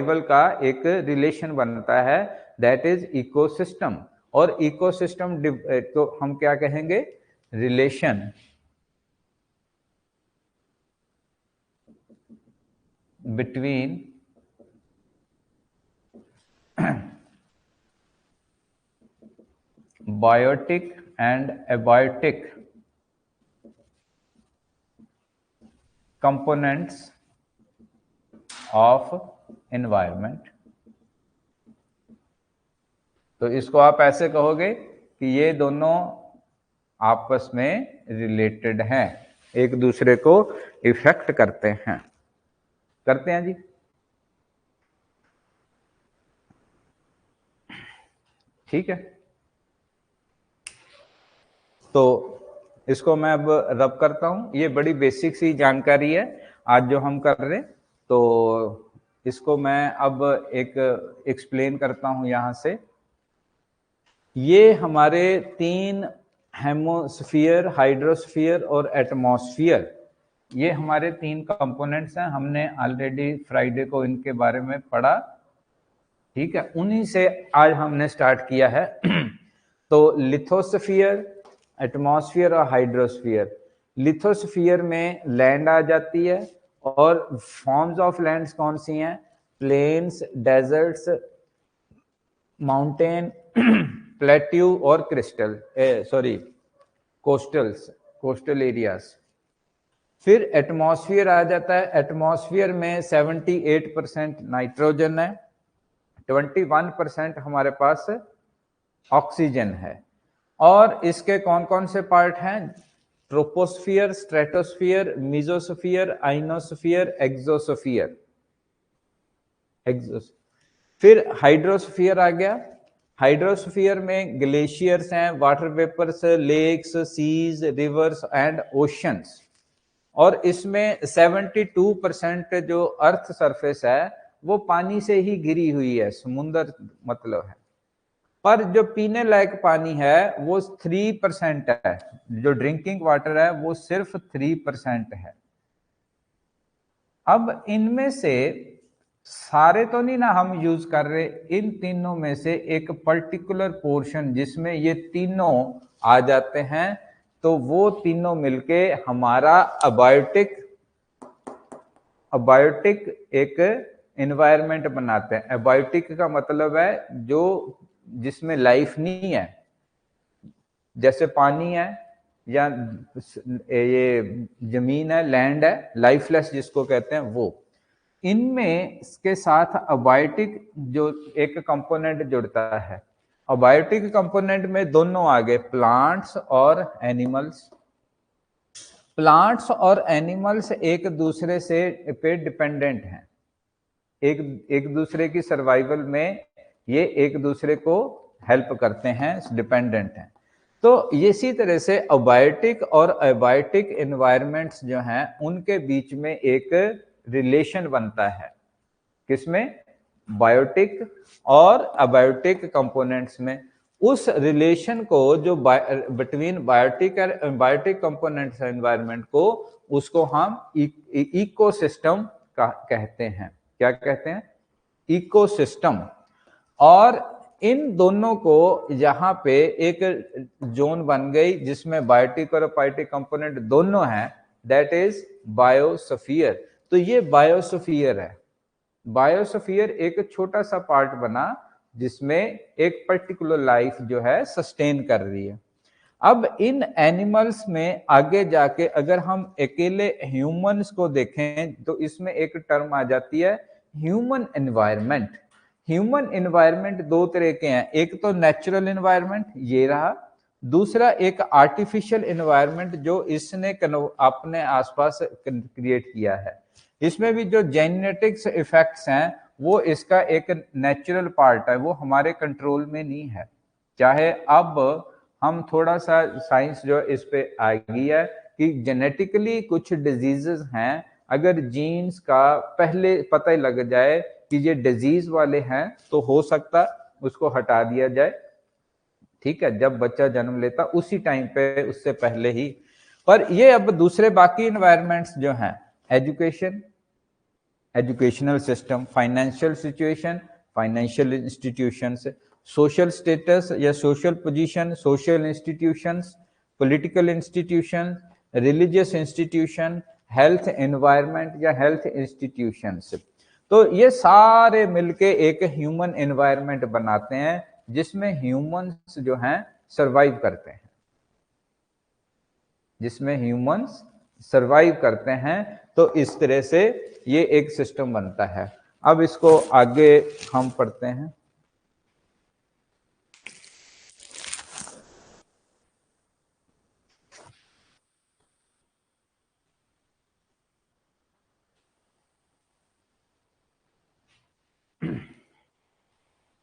Survival का एक relation बनता है, दैट इज इकोसिस्टम। और इकोसिस्टम तो हम क्या कहेंगे, relation between biotic and abiotic components of environment. तो इसको आप ऐसे कहोगे कि ये दोनों आपस में रिलेटेड हैं, एक दूसरे को इफेक्ट करते हैं जी। ठीक है, तो इसको मैं अब रब करता हूं। ये बड़ी बेसिक सी जानकारी है आज जो हम कर रहे हैं, तो इसको मैं अब एक एक्सप्लेन करता हूं यहां से। ये हमारे 3 हेमोस्फीयर, हाइड्रोस्फीयर और एटमॉस्फेयर, ये हमारे 3 कंपोनेंट्स हैं। हमने ऑलरेडी फ्राइडे को इनके बारे में पढ़ा, ठीक है, उन्हीं से आज हमने स्टार्ट किया है। तो लिथोस्फीयर, एटमॉस्फेयर और हाइड्रोस्फीयर। लिथोस्फीयर में लैंड आ जाती है, और फॉर्म्स ऑफ लैंड्स कौन सी हैं, प्लेन्स, डेजर्ट्स, माउंटेन, प्लेट्यू और कोस्टल एरियाज। फिर एटमॉस्फेयर आ जाता है। एटमॉस्फेयर में 78% नाइट्रोजन है, 21% हमारे पास ऑक्सीजन है। और इसके कौन कौन से पार्ट हैं, troposphere, stratosphere, mesosphere, ionosphere, exosphere. फिर हाइड्रोस्फियर आ गया। हाइड्रोस्फियर में ग्लेशियर्स हैं, water vapours, lakes, seas, rivers and oceans. और इसमें 72% जो अर्थ सरफेस है वो पानी से ही घिरी हुई है, समुद्र मतलब है। पर जो पीने लायक पानी है वो 3% है, जो ड्रिंकिंग वाटर है वो सिर्फ 3% है। अब इनमें से सारे तो नहीं ना हम यूज कर रहे, इन तीनों में से एक पर्टिकुलर पोर्शन जिसमें ये तीनों आ जाते हैं, तो वो तीनों मिलके हमारा अबायोटिक एक एनवायरनमेंट बनाते हैं। अबायोटिक का मतलब है जो जिसमें लाइफ नहीं है, जैसे पानी है या ये जमीन है, लैंड है, लाइफलेस जिसको कहते हैं वो। इनमें इसके साथ अबायोटिक जो एक कंपोनेंट जुड़ता है। अबायोटिक कंपोनेंट में दोनों आ गए, प्लांट्स और एनिमल्स। प्लांट्स और एनिमल्स एक दूसरे से पे डिपेंडेंट हैं, एक दूसरे की सर्वाइवल में ये एक दूसरे को हेल्प करते हैं, डिपेंडेंट हैं। तो इसी तरह से अबायोटिक और एबायोटिक एनवायरनमेंट्स जो हैं उनके बीच में एक रिलेशन बनता है, किसमें, बायोटिक और अबायोटिक कंपोनेंट्स में। उस रिलेशन को जो बिटवीन बायोटिक और एबायोटिक कंपोनेंट्स एनवायरनमेंट को, उसको हम इकोसिस्टम कहते हैं। क्या कहते हैं, इकोसिस्टम। और इन दोनों को यहाँ पे एक जोन बन गई जिसमें बायोटिक और अबायोटिक कंपोनेंट दोनों हैं, दैट इज बायोस्फीयर। तो ये बायोस्फीयर है। बायोस्फीयर एक छोटा सा पार्ट बना जिसमें एक पर्टिकुलर लाइफ जो है सस्टेन कर रही है। अब इन एनिमल्स में आगे जाके अगर हम अकेले ह्यूमंस को देखें तो इसमें एक टर्म आ जाती है ह्यूमन एनवायरनमेंट। ह्यूमन एनवायरनमेंट दो तरह के हैं, एक तो नेचुरल एनवायरनमेंट ये रहा, दूसरा एक आर्टिफिशियल एनवायरनमेंट जो इसने अपने आसपास क्रिएट किया है। इसमें भी जो जेनेटिक्स इफेक्ट्स हैं वो इसका एक नेचुरल पार्ट है, वो हमारे कंट्रोल में नहीं है। चाहे अब हम थोड़ा सा साइंस जो इस पे आ गई है कि जेनेटिकली कुछ डिजीजेस हैं, अगर जीन्स का पहले पता ही लग जाए कि ये डिजीज वाले हैं तो हो सकता उसको हटा दिया जाए, ठीक है, जब बच्चा जन्म लेता उसी टाइम पे, उससे पहले ही। पर ये अब दूसरे बाकी एनवायरनमेंट्स जो हैं, education, educational system, financial situation, financial institutions, social status या social position, social institutions, political institution, religious institution, health environment या हेल्थ इंस्टीट्यूशंस। तो ये सारे मिलके एक ह्यूमन एनवायरनमेंट बनाते हैं जिसमें ह्यूमंस जो हैं सरवाइव करते हैं, जिसमें ह्यूमंस सरवाइव करते हैं। तो इस तरह से ये एक सिस्टम बनता है। अब इसको आगे हम पढ़ते हैं।